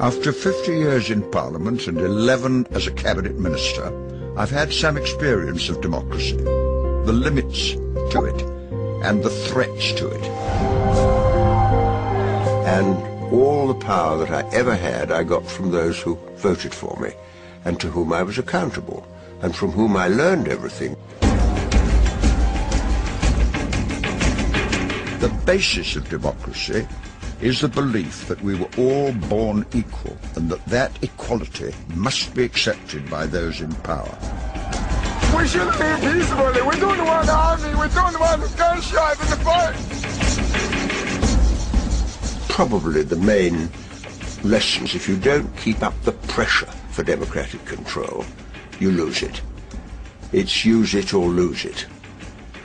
After 50 years in Parliament and 11 as a Cabinet Minister, I've had some experience of democracy, the limits to it and the threats to it. And all the power that I ever had I got from those who voted for me and to whom I was accountable and from whom I learned everything. The basis of democracy is the belief that we were all born equal and that equality must be accepted by those in power. We should live peacefully. We don't want army. We don't want gunshot in the fight. Probably the main lessons, if you don't keep up the pressure for democratic control, you lose it. It's use it or lose it.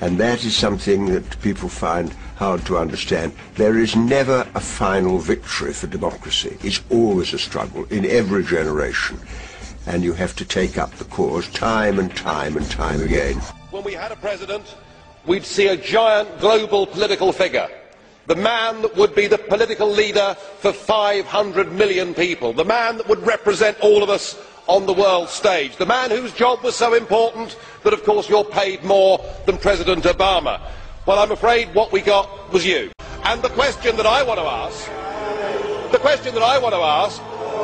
And that is something that people find hard to understand. There is never a final victory for democracy. It's always a struggle in every generation. And you have to take up the cause time and time and time again. When we had a president, we'd see a giant global political figure. The man that would be the political leader for 500 million people. The man that would represent all of us on the world stage. The man whose job was so important that, of course, you're paid more than President Obama. Well, I'm afraid what we got was you. And the question that I want to ask,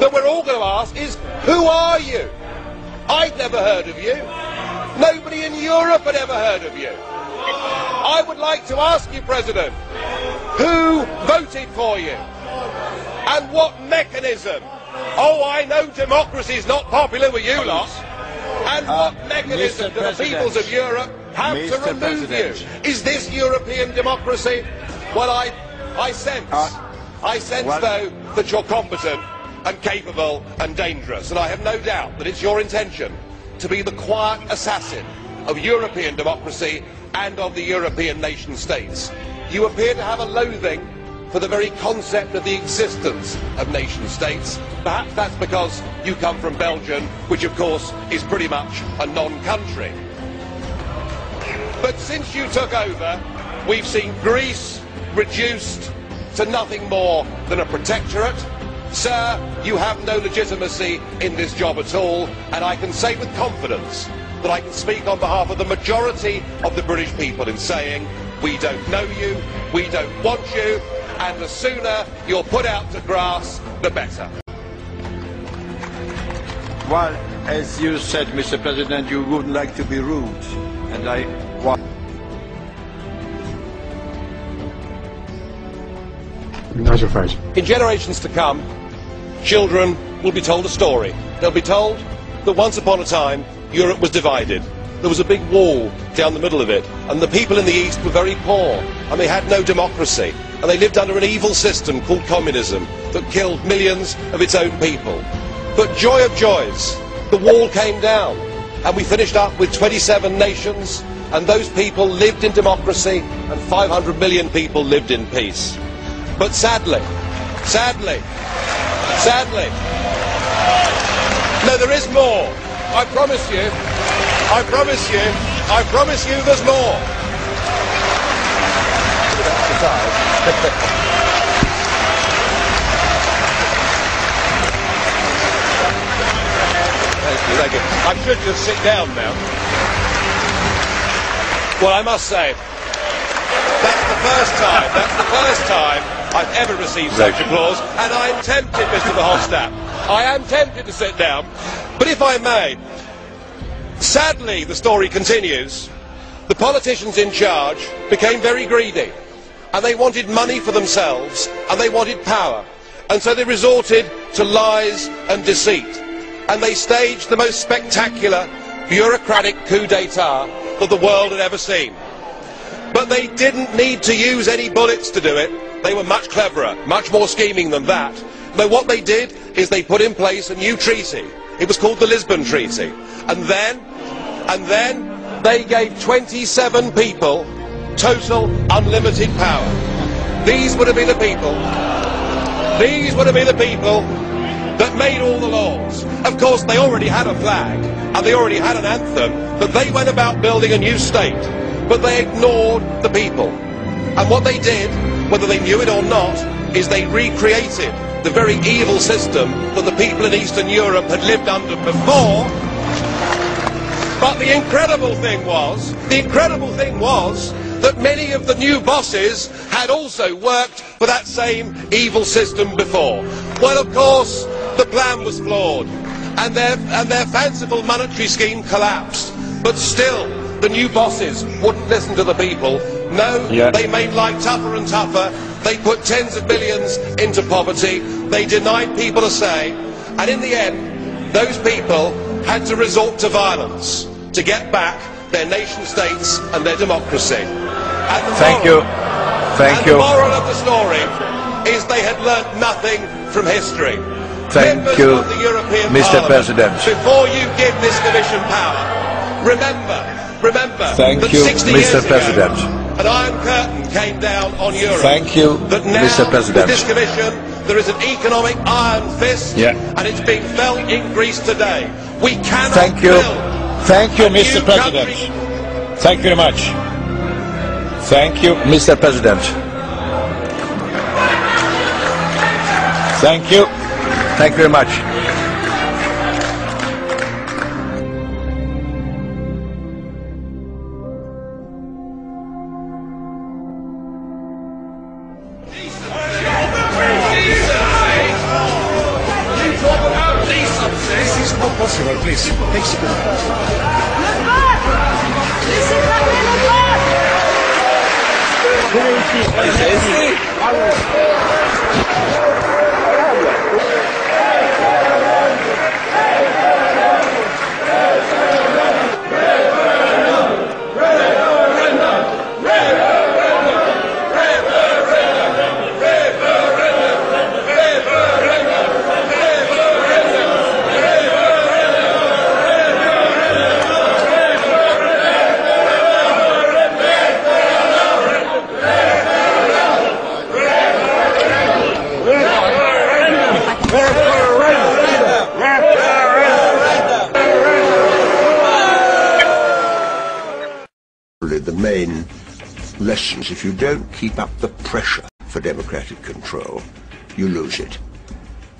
that we're all going to ask is, who are you? I'd never heard of you. Nobody in Europe had ever heard of you. I would like to ask you, President, who voted for you? And what mechanism? Oh, I know democracy is not popular with you lot. And what mechanism do the peoples of Europe have to remove you? Is this European democracy? Well, I sense, though, that you're competent and capable and dangerous. And I have no doubt that it's your intention to be the quiet assassin of European democracy and of the European nation states. You appear to have a loathing for the very concept of the existence of nation states. Perhaps that's because you come from Belgium, which of course is pretty much a non-country. But since you took over, we've seen Greece reduced to nothing more than a protectorate. Sir, you have no legitimacy in this job at all, and I can say with confidence that I can speak on behalf of the majority of the British people in saying, we don't know you, we don't want you, and the sooner you're put out to grass, the better. Well, as you said, Mr. President, you wouldn't like to be rude, and I... Nigel Farage. In generations to come, children will be told a story. They'll be told that once upon a time, Europe was divided. There was a big wall down the middle of it, and the people in the East were very poor, and they had no democracy, and they lived under an evil system called communism that killed millions of its own people. But joy of joys, the wall came down, and we finished up with 27 nations, and those people lived in democracy, and 500 million people lived in peace. But sadly, no, there is more. I promise you there's more. Thank you. I should just sit down now. Well, I must say, that's the first time I've ever received such applause, and I am tempted, Mr. Verhofstadt, I am tempted to sit down, but if I may, sadly, the story continues, the politicians in charge became very greedy, and they wanted money for themselves, and they wanted power, and so they resorted to lies and deceit, and they staged the most spectacular bureaucratic coup d'etat that the world had ever seen. But they didn't need to use any bullets to do it. They were much cleverer, much more scheming than that. No, what they did is they put in place a new treaty. It was called the Lisbon Treaty. And then they gave 27 people total unlimited power. These were to be the people that made all the laws. Of course, they already had a flag, and they already had an anthem, but they went about building a new state. But they ignored the people. And what they did, whether they knew it or not, is they recreated the very evil system that the people in Eastern Europe had lived under before. But the incredible thing was that many of the new bosses had also worked for that same evil system before. Well, of course, the plan was flawed, and their fanciful monetary scheme collapsed. But still, the new bosses wouldn't listen to the people. No, they made life tougher and tougher. They put tens of billions into poverty. They denied people a say. And in the end, those people had to resort to violence to get back their nation states and their democracy. Thank you. The moral of the story is they had learnt nothing from history. Thank you, of the European Mr. Parliament, President. before you give this Commission power, remember Thank that you, 60 Mr. years President. ago, an Iron Curtain came down on Europe. Thank you, that now, Mr. President. with this Commission, there is an economic iron fist, and it's being felt in Greece today. We cannot build. Thank you, Mr. President. Thank you very much. Thank you, Mr. President. Thank you. Thank you very much. This is not possible, please. The main lessons, if you don't keep up the pressure for democratic control, you lose it.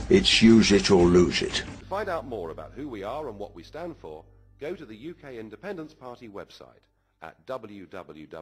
It's use it or lose it. To find out more about who we are and what we stand for, go to the UK Independence Party website at www.ukip.org.